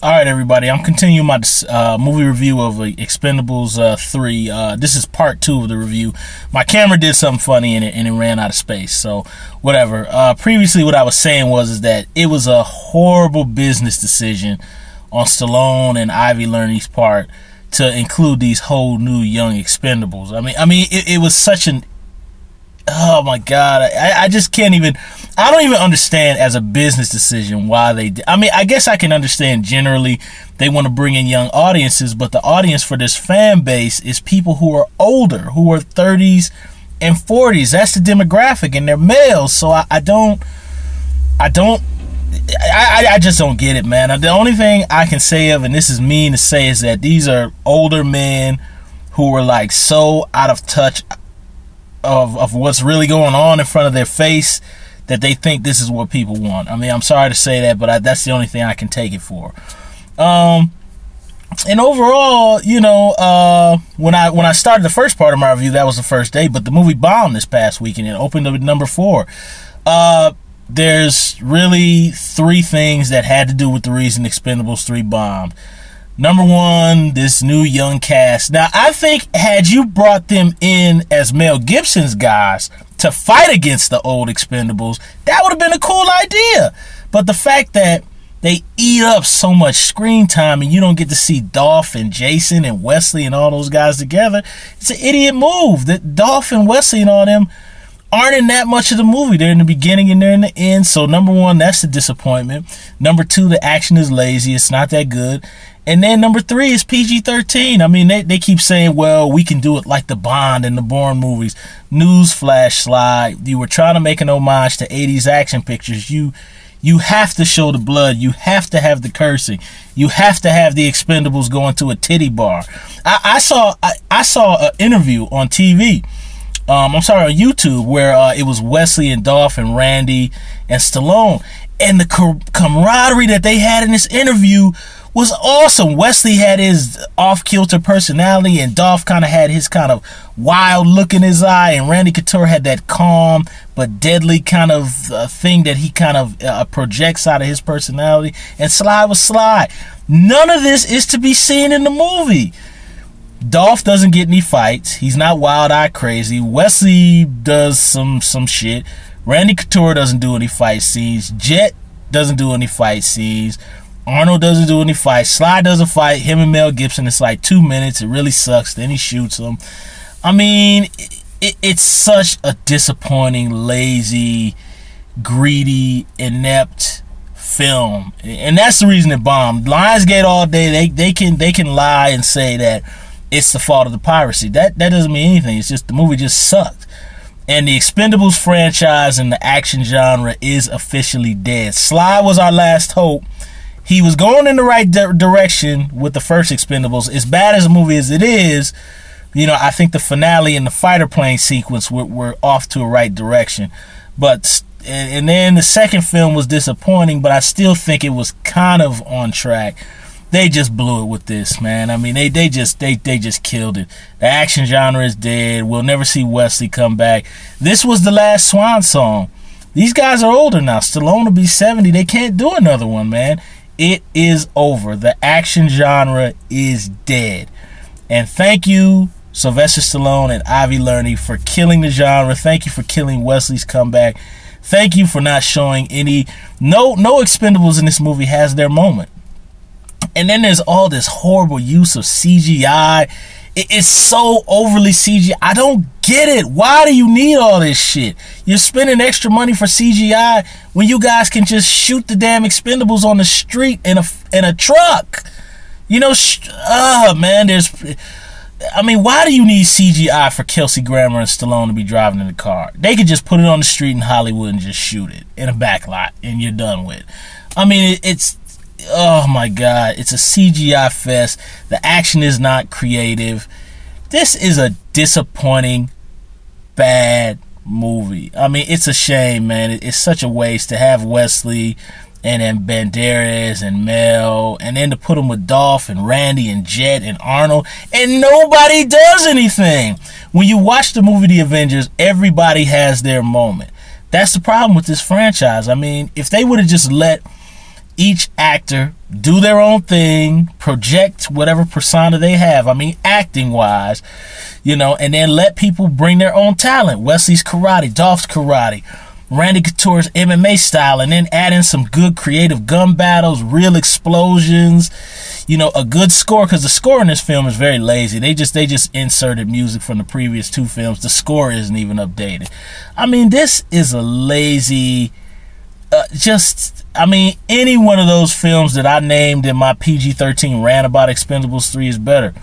All right, everybody. I'm continuing my movie review of Expendables 3. This is part 2 of the review. My camera did something funny in it, and it ran out of space. So, whatever. Previously, what I was saying was that it was a horrible business decision on Stallone and Ivy Lerny's part to include these whole new young Expendables. I mean, it was such an... Oh my God, I just can't even, I don't even understand as a business decision why they did. I mean, I guess I can understand generally they want to bring in young audiences, but the audience for this fan base is people who are older, who are 30s and 40s. That's the demographic, and they're males. So I just don't get it, man. The only thing I can say of, and this is mean to say, is that these are older men who are like so out of touch of what's really going on in front of their face that they think this is what people want. I mean, I'm sorry to say that, but that's the only thing I can take it for. And overall, you know, when I started the first part of my review, that was the first day, but the movie bombed this past weekend. It opened up at number 4. There's really 3 things that had to do with the reason Expendables 3 bombed. Number 1, this new young cast. Now, I think had you brought them in as Mel Gibson's guys to fight against the old Expendables, that would have been a cool idea. But the fact that they eat up so much screen time and you don't get to see Dolph and Jason and Wesley and all those guys together, it's an idiot move. That Dolph and Wesley and all them aren't in that much of the movie. They're in the beginning and they're in the end. So number 1, that's a disappointment. Number 2, the action is lazy. It's not that good. And then number 3 is PG-13. I mean, they keep saying, well, we can do it like the Bond and the Bourne movies. Newsflash, slide. You were trying to make an homage to 80s action pictures. You have to show the blood. You have to have the cursing. You have to have the Expendables going to a titty bar. I saw an interview on TV. I'm sorry, on YouTube, where it was Wesley and Dolph and Randy and Stallone. And the camaraderie that they had in this interview was awesome. Wesley had his off-kilter personality, and Dolph kind of had his kind of wild look in his eye, and Randy Couture had that calm but deadly kind of thing that he kind of projects out of his personality, and Sly was Sly. None of this is to be seen in the movie. Dolph doesn't get any fights. He's not wild-eyed crazy. Wesley does some shit. Randy Couture doesn't do any fight scenes. Jet doesn't do any fight scenes. Arnold doesn't do any fights. Sly doesn't fight. Him and Mel Gibson, it's like 2 minutes. It really sucks. Then he shoots him. I mean, it's such a disappointing, lazy, greedy, inept film. And that's the reason it bombed. Lionsgate all day, they can lie and say that it's the fault of the piracy. That doesn't mean anything. It's just the movie just sucked. And the Expendables franchise and the action genre is officially dead. Sly was our last hope. He was going in the right direction with the first Expendables. As bad as a movie as it is, you know, I think the finale and the fighter plane sequence were off to a right direction. But and then the second film was disappointing, but I still think it was kind of on track. They just blew it with this, man. I mean, they just killed it. The action genre is dead. We'll never see Wesley come back. This was the last swan song. These guys are older now. Stallone will be 70. They can't do another one, man. It is over. The action genre is dead. And thank you, Sylvester Stallone and Ivy Lerny, for killing the genre. Thank you for killing Wesley's comeback. Thank you for not showing any... No Expendables in this movie has their moment. And then there's all this horrible use of CGI. It's so overly CGI. I don't get it. Why do you need all this shit? You're spending extra money for CGI when you guys can just shoot the damn Expendables on the street in a truck. You know, man, I mean, why do you need CGI for Kelsey Grammer and Stallone to be driving in the car? They could just put it on the street in Hollywood and just shoot it in a back lot and you're done with. I mean, oh my God, it's a CGI fest. The action is not creative. This is a disappointing, bad movie. I mean, it's a shame, man. It's such a waste to have Wesley and then Banderas and Mel, and then to put them with Dolph and Randy and Jet and Arnold, and nobody does anything. When you watch the movie The Avengers, everybody has their moment. That's the problem with this franchise. I mean, if they would have just let each actor do their own thing, project whatever persona they have. I mean, acting wise, you know, and then let people bring their own talent. Wesley's karate, Dolph's karate, Randy Couture's MMA style, and then add in some good creative gun battles, real explosions, you know, a good score, because the score in this film is very lazy. They just inserted music from the previous two films. The score isn't even updated. I mean, this is a lazy, I mean, any one of those films that I named in my PG-13 rant about Expendables 3 is better.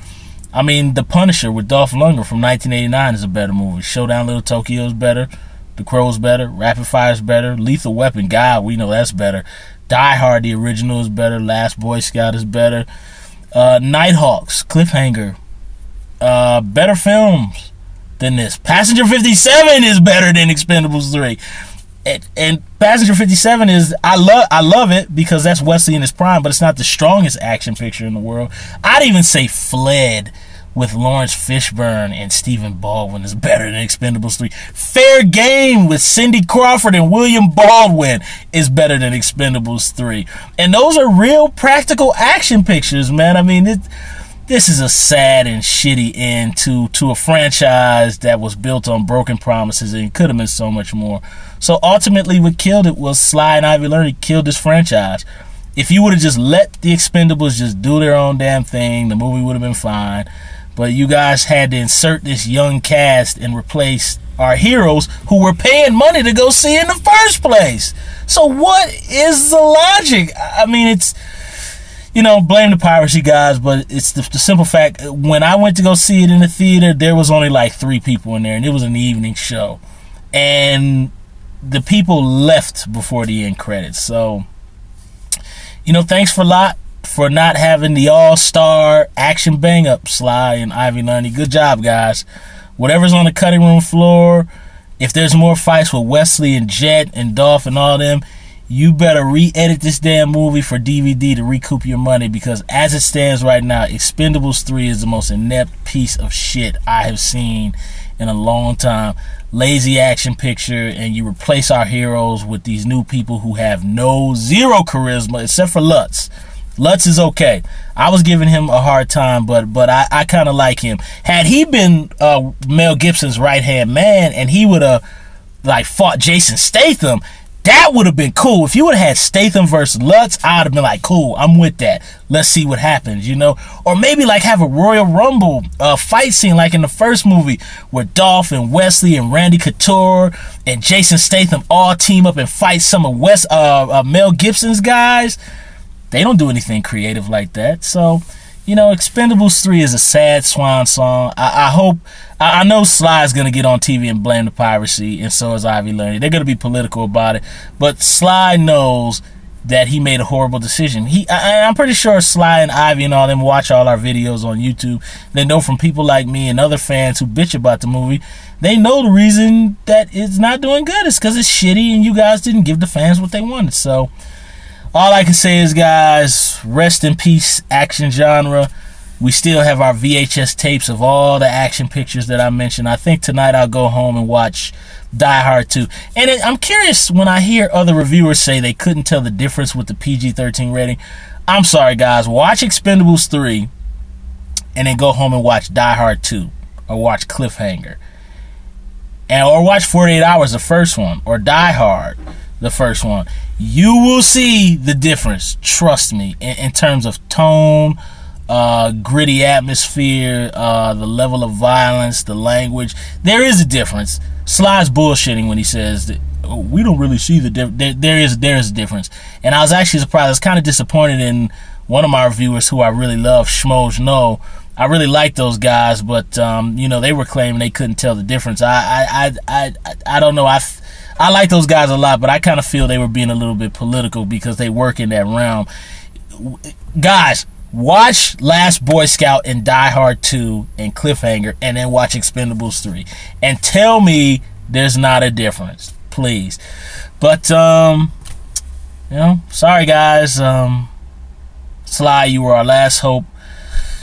I mean, The Punisher with Dolph Lundgren from 1989 is a better movie. Showdown Little Tokyo is better. The Crow's better. Rapid Fire is better. Lethal Weapon, God, we know that's better. Die Hard, the original, is better. Last Boy Scout is better. Nighthawks, Cliffhanger, better films than this. Passenger 57 is better than Expendables 3. And Passenger 57 is, I love it because that's Wesley in his prime, but it's not the strongest action picture in the world. I'd even say Fled with Lawrence Fishburne and Stephen Baldwin is better than Expendables 3. Fair Game with Cindy Crawford and William Baldwin is better than Expendables 3. And those are real practical action pictures, man. I mean, this is a sad and shitty end to a franchise that was built on broken promises, and it could have been so much more. So ultimately what killed it was Sly and Ivy Learning killed this franchise. If you would have just let the Expendables just do their own damn thing, the movie would have been fine. But you guys had to insert this young cast and replace our heroes who were paying money to go see in the first place. So what is the logic? I mean, it's, you know, blame the piracy guys, but it's the simple fact, when I went to go see it in the theater, there was only like 3 people in there, and it was an evening show. And the people left before the end credits. So, you know, thanks for not having the all-star action bang-up Sly and Ivy Learning. Good job, guys. Whatever's on the cutting room floor, if there's more fights with Wesley and Jet and Dolph and all them, you better re-edit this damn movie for DVD to recoup your money, because as it stands right now, Expendables 3 is the most inept piece of shit I have seen in a long time. Lazy action picture, and you replace our heroes with these new people who have zero charisma, except for Lutz. Lutz is okay. I was giving him a hard time, but I kind of like him. Had he been Mel Gibson's right-hand man and he would have like fought Jason Statham, that would have been cool. If you would have had Statham versus Lutz, I would have been like, cool, I'm with that. Let's see what happens, you know? Or maybe like have a Royal Rumble fight scene like in the first movie where Dolph and Wesley and Randy Couture and Jason Statham all team up and fight some of Mel Gibson's guys. They don't do anything creative like that. So, you know, Expendables 3 is a sad swan song. I know Sly's going to get on TV and blame the piracy, and so is Ivy Learning. They're going to be political about it. But Sly knows that he made a horrible decision. I'm pretty sure Sly and Ivy and all them watch all our videos on YouTube. They know from people like me and other fans who bitch about the movie, they know the reason that it's not doing good is because it's shitty and you guys didn't give the fans what they wanted. So all I can say is, guys, rest in peace, action genre. We still have our VHS tapes of all the action pictures that I mentioned. I think tonight I'll go home and watch Die Hard 2. And I'm curious when I hear other reviewers say they couldn't tell the difference with the PG-13 rating. I'm sorry, guys. Watch Expendables 3 and then go home and watch Die Hard 2 or watch Cliffhanger. Or watch 48 Hours, the first one, or Die Hard, the first one. You will see the difference, trust me, in terms of tone, gritty atmosphere, the level of violence, the language. There is a difference. Sly's bullshitting when he says that, oh, we don't really see the difference. There is a difference. And I was actually surprised. I was kind of disappointed in one of my reviewers who I really love, Schmoes No. I really like those guys, but you know, they were claiming they couldn't tell the difference. I don't know. I like those guys a lot, but I kind of feel they were being a little bit political because they work in that realm. Guys, watch Last Boy Scout and Die Hard 2 and Cliffhanger, and then watch Expendables 3. And tell me there's not a difference, please. But, you know, sorry guys. Sly, you were our last hope.